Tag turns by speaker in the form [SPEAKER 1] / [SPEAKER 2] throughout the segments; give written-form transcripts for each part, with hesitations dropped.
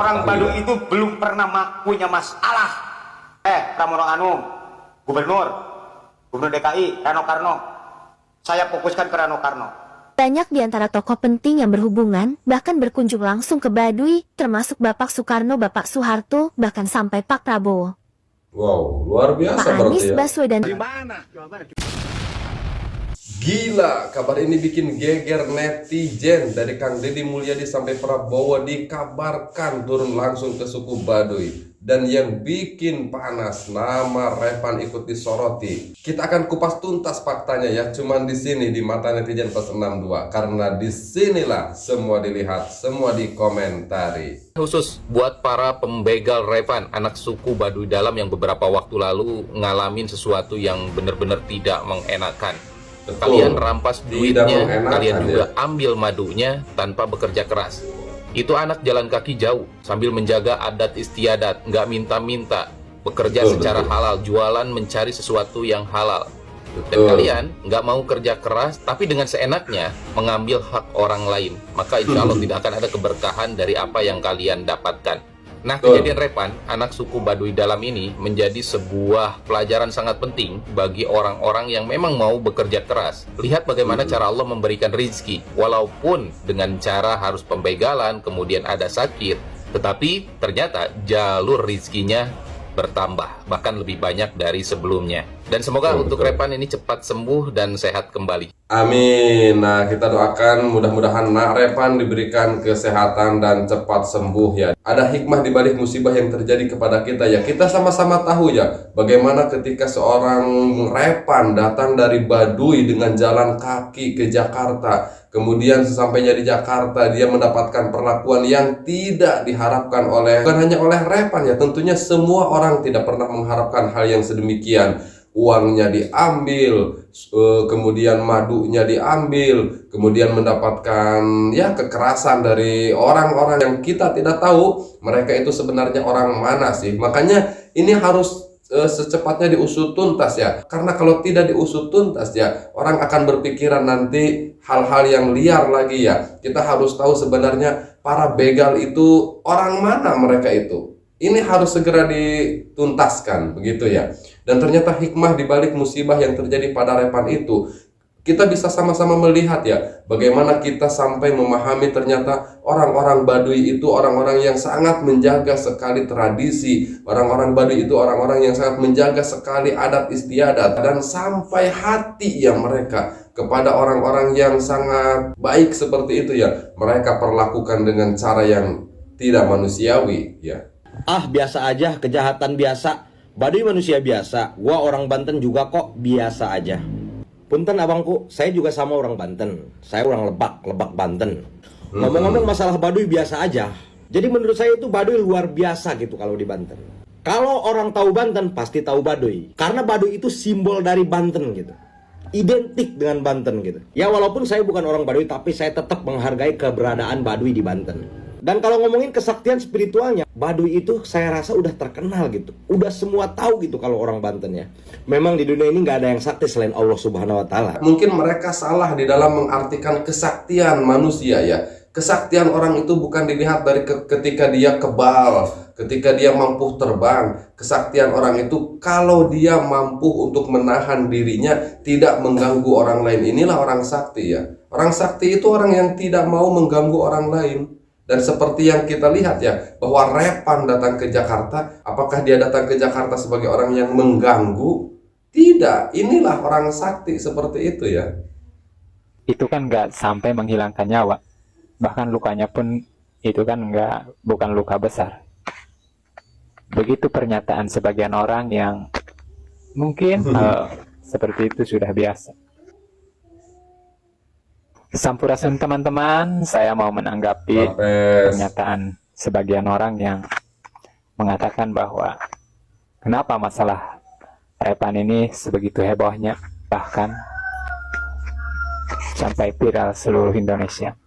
[SPEAKER 1] Orang Baduy itu belum pernah punya masalah. Pramono Anung, Gubernur DKI, Rano Karno. Saya fokuskan ke Rano Karno.
[SPEAKER 2] Banyak di antara tokoh penting yang berhubungan, bahkan berkunjung langsung ke Baduy, termasuk Bapak Soekarno, Bapak Soeharto, bahkan sampai Pak Prabowo.
[SPEAKER 3] Wow, luar biasa
[SPEAKER 2] Pak
[SPEAKER 3] berarti
[SPEAKER 2] Anies
[SPEAKER 3] ya.
[SPEAKER 2] Baswedan.
[SPEAKER 3] Gila, kabar ini bikin geger netizen. Dari Kang Deddy Mulyadi sampai Prabowo dikabarkan turun langsung ke suku Baduy. Dan yang bikin panas, nama Repan ikut disoroti. Kita akan kupas tuntas faktanya ya, cuman di sini di mata netizen plus 62. Karena disinilah semua dilihat, semua dikomentari.
[SPEAKER 4] Khusus buat para pembegal Repan, anak suku Baduy Dalam yang beberapa waktu lalu ngalamin sesuatu yang benar-benar tidak mengenakan.
[SPEAKER 3] Betul.
[SPEAKER 4] Kalian rampas
[SPEAKER 3] Tidak
[SPEAKER 4] duitnya,
[SPEAKER 3] mengenakan,
[SPEAKER 4] kalian juga
[SPEAKER 3] ya.
[SPEAKER 4] ambil madunya tanpa bekerja keras. Itu anak jalan kaki jauh sambil menjaga adat istiadat, nggak minta-minta, bekerja
[SPEAKER 3] Betul,
[SPEAKER 4] secara
[SPEAKER 3] betul.
[SPEAKER 4] halal, jualan mencari sesuatu yang halal. Dan
[SPEAKER 3] Betul.
[SPEAKER 4] kalian nggak mau kerja keras, tapi dengan seenaknya mengambil hak orang lain. Maka insya Allah tidak akan ada keberkahan dari apa yang kalian dapatkan. Nah,
[SPEAKER 3] Betul.
[SPEAKER 4] kejadian Repan, anak suku Baduy Dalam ini menjadi sebuah pelajaran sangat penting bagi orang-orang yang memang mau bekerja keras. Lihat bagaimana cara Allah memberikan rizki, walaupun dengan cara harus pembegalan, kemudian ada sakit, tetapi ternyata jalur rizkinya bertambah, bahkan lebih banyak dari sebelumnya. Dan semoga
[SPEAKER 3] Betul,
[SPEAKER 4] untuk
[SPEAKER 3] betul.
[SPEAKER 4] Repan ini cepat sembuh dan sehat kembali.
[SPEAKER 3] Amin. Nah, kita doakan mudah-mudahan Nak Repan diberikan kesehatan dan cepat sembuh ya. Ada hikmah di balik musibah yang terjadi kepada kita ya. Kita sama-sama tahu ya, bagaimana ketika seorang Repan datang dari Baduy dengan jalan kaki ke Jakarta. Kemudian sesampainya di Jakarta dia mendapatkan perlakuan yang tidak diharapkan oleh, bukan hanya oleh Repan ya, tentunya semua orang tidak pernah mengharapkan hal yang sedemikian. Uangnya diambil, kemudian madunya diambil, kemudian mendapatkan ya kekerasan dari orang-orang yang kita tidak tahu mereka itu sebenarnya orang mana sih. Makanya ini harus secepatnya diusut tuntas ya, karena kalau tidak diusut tuntas ya, orang akan berpikiran nanti hal-hal yang liar lagi ya. Kita harus tahu sebenarnya para begal itu orang mana mereka itu. Ini harus segera dituntaskan begitu ya. Dan ternyata hikmah di balik musibah yang terjadi pada Repan itu, kita bisa sama-sama melihat ya, bagaimana kita sampai memahami ternyata orang-orang Baduy itu orang-orang yang sangat menjaga sekali tradisi. Orang-orang Baduy itu orang-orang yang sangat menjaga sekali adat istiadat, dan sampai hati yang mereka kepada orang-orang yang sangat baik seperti itu ya, mereka perlakukan dengan cara yang tidak manusiawi ya.
[SPEAKER 5] Ah, biasa aja, kejahatan biasa. Baduy manusia biasa. Gua orang Banten juga kok, biasa aja. Punten abangku, saya juga sama orang Banten. Saya orang Lebak Banten. Ngomong-ngomong masalah Baduy biasa aja. Jadi menurut saya itu Baduy luar biasa gitu kalau di Banten. Kalau orang tahu Banten pasti tahu Baduy. Karena Baduy itu simbol dari Banten gitu. Identik dengan Banten gitu. Ya walaupun saya bukan orang Baduy, tapi saya tetap menghargai keberadaan Baduy di Banten. Dan kalau ngomongin kesaktian spiritualnya, Baduy itu saya rasa udah terkenal gitu. Udah semua tahu gitu kalau orang Banten ya. Memang di dunia ini nggak ada yang sakti selain Allah Subhanahu Wa Taala.
[SPEAKER 3] Mungkin mereka salah di dalam mengartikan kesaktian manusia ya. Kesaktian orang itu bukan dilihat dari ketika dia kebal, ketika dia mampu terbang. Kesaktian orang itu kalau dia mampu untuk menahan dirinya, tidak mengganggu orang lain. Inilah orang sakti ya. Orang sakti itu orang yang tidak mau mengganggu orang lain. Dan seperti yang kita lihat ya, bahwa Repan datang ke Jakarta, apakah dia datang ke Jakarta sebagai orang yang mengganggu? Tidak, inilah orang sakti seperti itu ya.
[SPEAKER 6] Itu kan nggak sampai menghilangkan nyawa, bahkan lukanya pun itu kan bukan luka besar. Begitu pernyataan sebagian orang yang mungkin seperti itu sudah biasa. Sampurasun teman-teman, saya mau menanggapi pernyataan sebagian orang yang mengatakan bahwa kenapa masalah Repan ini sebegitu hebohnya, bahkan sampai viral seluruh Indonesia.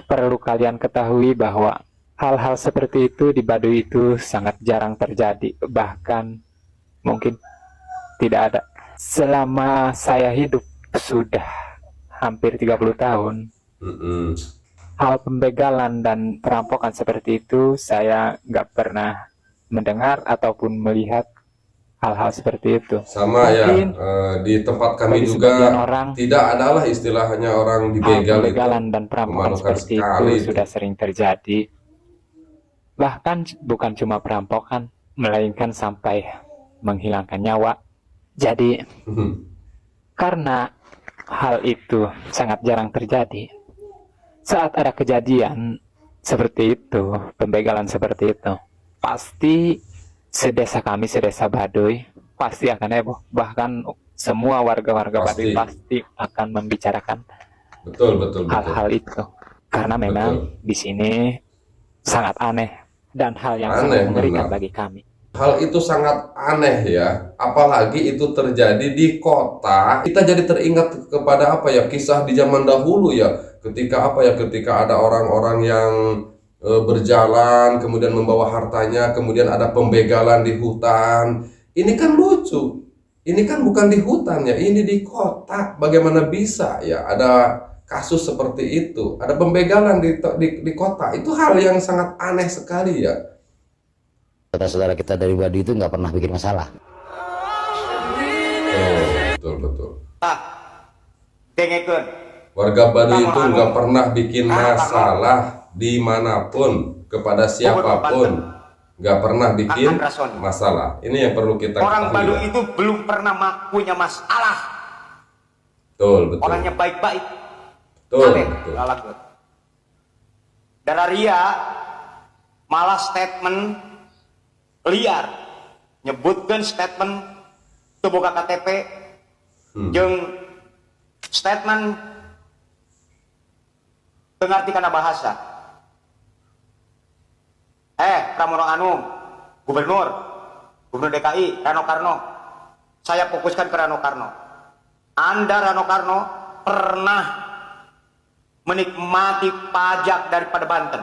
[SPEAKER 6] Perlu kalian ketahui bahwa hal-hal seperti itu di Baduy itu sangat jarang terjadi, bahkan mungkin tidak ada. Selama saya hidup sudah hampir 30 tahun. hal pembegalan dan perampokan seperti itu saya nggak pernah mendengar ataupun melihat hal-hal seperti itu.
[SPEAKER 3] Sama
[SPEAKER 6] Mungkin
[SPEAKER 3] ya, di tempat kami
[SPEAKER 6] bagi
[SPEAKER 3] juga
[SPEAKER 6] sebagian orang,
[SPEAKER 3] tidak adalah istilahnya orang
[SPEAKER 6] hal
[SPEAKER 3] dibegal itu.
[SPEAKER 6] pembegalan dan perampokan
[SPEAKER 3] Memalukan
[SPEAKER 6] seperti
[SPEAKER 3] sekali
[SPEAKER 6] itu sudah sering terjadi. Bahkan bukan cuma perampokan, melainkan sampai menghilangkan nyawa. Jadi, karena hal itu sangat jarang terjadi, saat ada kejadian seperti itu, pembegalan seperti itu, pasti sedesa kami, sedesa Baduy, pasti akan heboh. Bahkan semua warga-warga Baduy pasti akan membicarakan
[SPEAKER 3] Betul, betul, betul.
[SPEAKER 6] hal-hal itu. Karena memang di sini sangat aneh dan hal yang sangat mengerikan bagi kami.
[SPEAKER 3] Hal itu sangat aneh ya, apalagi itu terjadi di kota. Kita jadi teringat kepada apa ya, kisah di zaman dahulu ya, ketika apa ya, ketika ada orang-orang yang berjalan kemudian membawa hartanya, kemudian ada pembegalan di hutan. Ini kan lucu, ini kan bukan di hutan ya, ini di kota. Bagaimana bisa ya ada kasus seperti itu, ada pembegalan di kota? Itu hal yang sangat aneh sekali ya.
[SPEAKER 7] Saudara kita dari Baduy itu nggak pernah bikin masalah.
[SPEAKER 3] Betul, betul.
[SPEAKER 1] Dengekeun.
[SPEAKER 3] Warga Baduy itu nggak pernah bikin masalah dimanapun kepada siapapun, nggak pernah bikin masalah. Ini yang perlu kita
[SPEAKER 1] Orang
[SPEAKER 3] ketahui.
[SPEAKER 1] Baduy itu belum pernah punya masalah.
[SPEAKER 3] Betul, betul.
[SPEAKER 1] Orangnya baik-baik.
[SPEAKER 3] Betul,
[SPEAKER 1] Amin.
[SPEAKER 3] betul.
[SPEAKER 1] Lalakut. Dararia malah statement liar, nyebutkan statement kebuka KTP jeung statement dengarti kana bahasa. Pramono Anung, Gubernur DKI Rano Karno, saya fokuskan ke Rano Karno. Anda Rano Karno pernah menikmati pajak daripada Banten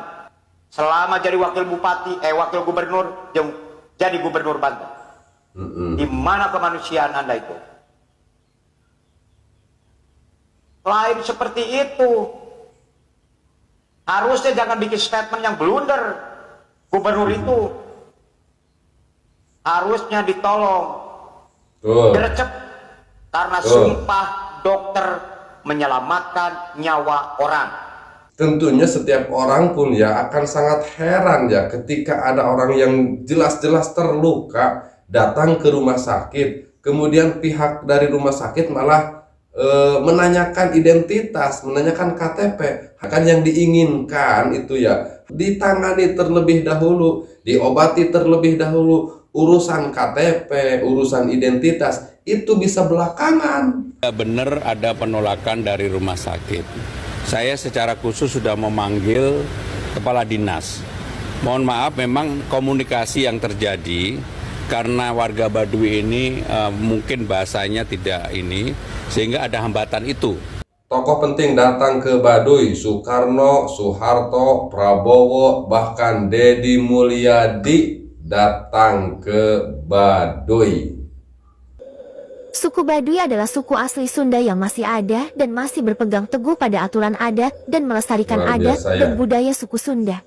[SPEAKER 1] selama jadi wakil bupati, wakil gubernur, jadi gubernur Banten. Di mana kemanusiaan Anda itu? Lain seperti itu. Harusnya jangan bikin statement yang blunder. Gubernur itu harusnya ditolong, gercep, karena sumpah dokter menyelamatkan nyawa orang.
[SPEAKER 3] Tentunya setiap orang pun ya akan sangat heran ya ketika ada orang yang jelas-jelas terluka datang ke rumah sakit, kemudian pihak dari rumah sakit malah menanyakan identitas, menanyakan KTP. Akan yang diinginkan itu ya ditangani terlebih dahulu, diobati terlebih dahulu. Urusan KTP, urusan identitas itu bisa belakangan.
[SPEAKER 8] Benar ada penolakan dari rumah sakit. Saya secara khusus sudah memanggil kepala dinas. Mohon maaf, memang komunikasi yang terjadi karena warga Baduy ini mungkin bahasanya tidak ini, sehingga ada hambatan itu.
[SPEAKER 3] Tokoh penting datang ke Baduy, Soekarno, Soeharto, Prabowo, bahkan Deddy Mulyadi datang ke Baduy.
[SPEAKER 2] Suku Baduy adalah suku asli Sunda yang masih ada dan masih berpegang teguh pada aturan adat dan melestarikan adat dan budaya suku Sunda.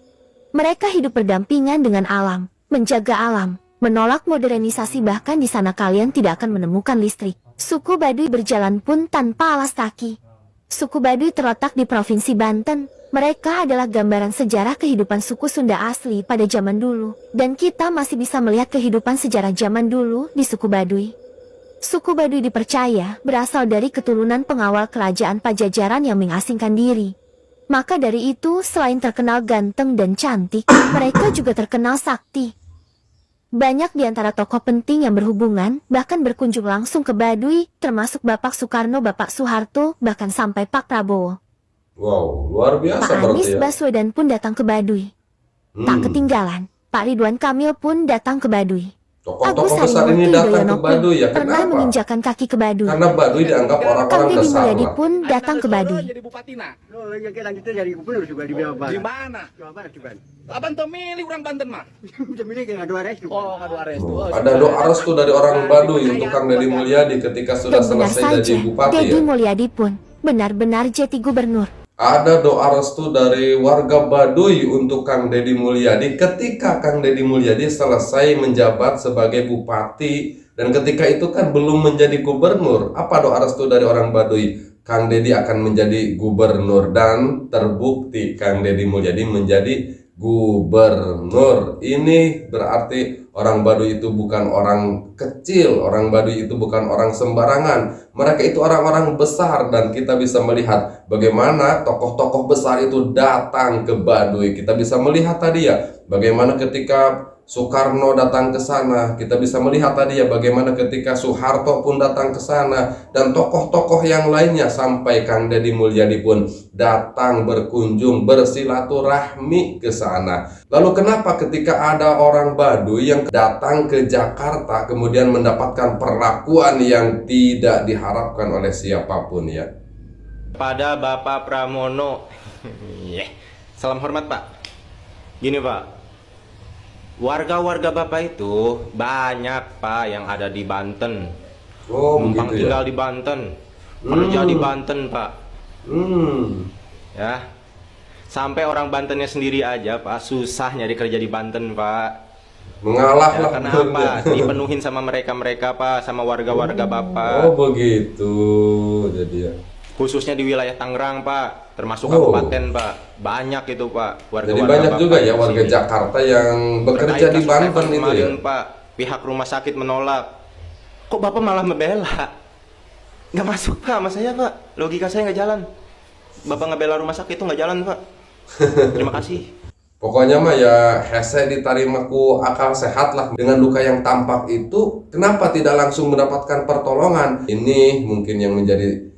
[SPEAKER 2] Mereka hidup berdampingan dengan alam, menjaga alam, menolak modernisasi, bahkan di sana kalian tidak akan menemukan listrik. Suku Baduy berjalan pun tanpa alas kaki. Suku Baduy terletak di Provinsi Banten. Mereka adalah gambaran sejarah kehidupan suku Sunda asli pada zaman dulu. Dan kita masih bisa melihat kehidupan sejarah zaman dulu di suku Baduy. Suku Baduy dipercaya berasal dari keturunan pengawal kerajaan Pajajaran yang mengasingkan diri. Maka dari itu, selain terkenal ganteng dan cantik, mereka juga terkenal sakti. Banyak di antara tokoh penting yang berhubungan, bahkan berkunjung langsung ke Baduy, termasuk Bapak Soekarno, Bapak Soeharto, bahkan sampai Pak Prabowo.
[SPEAKER 3] Wow, luar biasa
[SPEAKER 2] Pak Anies
[SPEAKER 3] berarti ya.
[SPEAKER 2] Baswedan pun datang ke Baduy. Tak ketinggalan, Pak Ridwan Kamil pun datang ke Baduy.
[SPEAKER 3] Tokoh-tokoh besar ini datang ke Baduy ya,
[SPEAKER 2] pernah
[SPEAKER 3] kenapa?
[SPEAKER 2] menginjakan kaki ke Baduy.
[SPEAKER 3] Karena Baduy dianggap
[SPEAKER 2] Kang
[SPEAKER 3] orang-orang
[SPEAKER 2] Deddy
[SPEAKER 3] besar
[SPEAKER 2] Mulyadi
[SPEAKER 3] lah.
[SPEAKER 2] pun datang ke Baduy.
[SPEAKER 9] Jadi bupati nak.
[SPEAKER 10] Oh, yang lanjutnya jadi gubernur juga di Jawa Barat.
[SPEAKER 9] Di mana?
[SPEAKER 10] Jawa Barat juga.
[SPEAKER 9] Abang tuh milih orang Banten mah.
[SPEAKER 10] Udah milih kayak dua restu.
[SPEAKER 9] Oh, ngadu restu.
[SPEAKER 3] Ada doa restu dari orang Baduy untuk Kang Deddy Mulyadi ketika sudah
[SPEAKER 2] Dan benar
[SPEAKER 3] selesai
[SPEAKER 2] saja,
[SPEAKER 3] jadi bupati
[SPEAKER 2] Deddy
[SPEAKER 3] ya.
[SPEAKER 2] Mulyadi pun benar-benar jadi gubernur.
[SPEAKER 3] ada doa restu dari warga Baduy untuk Kang Deddy Mulyadi ketika Kang Deddy Mulyadi selesai menjabat sebagai bupati, dan ketika itu kan belum menjadi gubernur. Apa doa restu dari orang Baduy? Kang Deddy akan menjadi gubernur, dan terbukti Kang Deddy Mulyadi menjadi gubernur. Ini berarti orang Baduy itu bukan orang kecil, orang Baduy itu bukan orang sembarangan. Mereka itu orang-orang besar, dan kita bisa melihat bagaimana tokoh-tokoh besar itu datang ke Baduy. Kita bisa melihat tadi ya, bagaimana ketika Soekarno datang ke sana. Kita bisa melihat tadi ya bagaimana ketika Soeharto pun datang ke sana, dan tokoh-tokoh yang lainnya, sampai Kang Deddy Mulyadi pun datang berkunjung bersilaturahmi ke sana. Lalu kenapa ketika ada orang Baduy yang datang ke Jakarta kemudian mendapatkan perlakuan yang tidak diharapkan oleh siapapun ya?
[SPEAKER 5] Pada Bapak Pramono. Salam hormat, Pak. Gini, Pak. Warga-warga Bapak itu banyak, Pak, yang ada di Banten.
[SPEAKER 3] Oh,
[SPEAKER 5] Numpang
[SPEAKER 3] begitu ya?
[SPEAKER 5] tinggal di Banten. Kerja di Banten, Pak. Ya. Sampai orang Bantennya sendiri aja, Pak, susah nyari kerja di Banten, Pak.
[SPEAKER 3] Mengalah
[SPEAKER 5] Ya,
[SPEAKER 3] lah.
[SPEAKER 5] kenapa? Dipenuhin sama mereka-mereka, Pak, sama warga-warga Bapak.
[SPEAKER 3] Oh begitu, jadi ya.
[SPEAKER 5] Khususnya di wilayah Tangerang, Pak, termasuk
[SPEAKER 3] Oh.
[SPEAKER 5] kabupaten, Pak. Banyak itu, Pak, warga-warga
[SPEAKER 3] Jadi banyak
[SPEAKER 5] Bapak
[SPEAKER 3] juga ya
[SPEAKER 5] di
[SPEAKER 3] warga
[SPEAKER 5] sini.
[SPEAKER 3] Jakarta yang bekerja
[SPEAKER 5] Terkait
[SPEAKER 3] di
[SPEAKER 5] kasus
[SPEAKER 3] Banten
[SPEAKER 5] Evan
[SPEAKER 3] itu ya.
[SPEAKER 5] kemarin, Pak, pihak rumah sakit menolak. Kok Bapak malah membela? Nggak masuk, Pak, sama saya, Pak. Logika saya nggak jalan. Bapak ngebela rumah sakit itu nggak jalan, Pak. Terima kasih.
[SPEAKER 3] Pokoknya mah ya hese ditarimaku akal sehat lah. Dengan luka yang tampak itu, kenapa tidak langsung mendapatkan pertolongan? Ini mungkin yang menjadi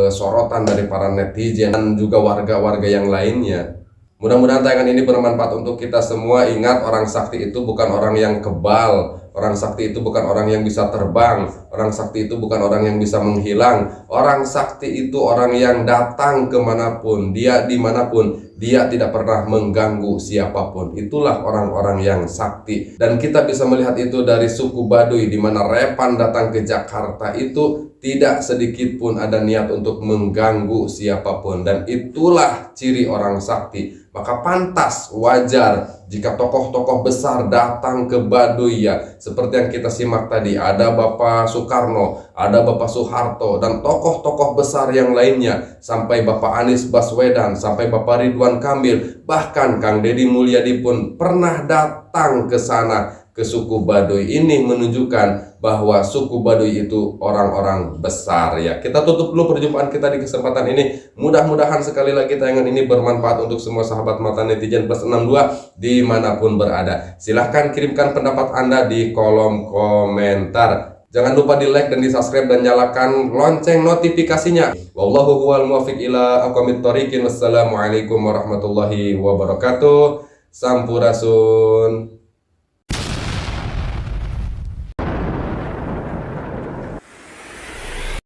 [SPEAKER 3] sorotan dari para netizen dan juga warga-warga yang lainnya. Mudah-mudahan tayangan ini bermanfaat untuk kita semua. Ingat, orang sakti itu bukan orang yang kebal. Orang sakti itu bukan orang yang bisa terbang. Orang sakti itu bukan orang yang bisa menghilang. Orang sakti itu orang yang datang kemanapun, dia dimanapun, dia tidak pernah mengganggu siapapun. Itulah orang-orang yang sakti. Dan kita bisa melihat itu dari suku Baduy, di mana Repan datang ke Jakarta itu tidak sedikit pun ada niat untuk mengganggu siapapun. Dan itulah ciri orang sakti. Maka pantas, wajar jika tokoh-tokoh besar datang ke Baduy ya. Seperti yang kita simak tadi, ada Bapak Soekarno, ada Bapak Soeharto, dan tokoh-tokoh besar yang lainnya. Sampai Bapak Anies Baswedan, sampai Bapak Ridwan Kamil, bahkan Kang Deddy Mulyadi pun pernah datang ke sana, ke suku Baduy. Ini menunjukkan bahwa suku Baduy itu orang-orang besar ya. Kita tutup dulu perjumpaan kita di kesempatan ini. Mudah-mudahan sekali lagi tayangan ini bermanfaat untuk semua sahabat mata netizen plus 62 dimanapun berada. Silahkan kirimkan pendapat Anda di kolom komentar. Jangan lupa di like dan di subscribe dan nyalakan lonceng notifikasinya. Wallahu huwal muwaffiq ila aqwamit thoriqin. Wassalamualaikum warahmatullahi wabarakatuh. Sampurasun.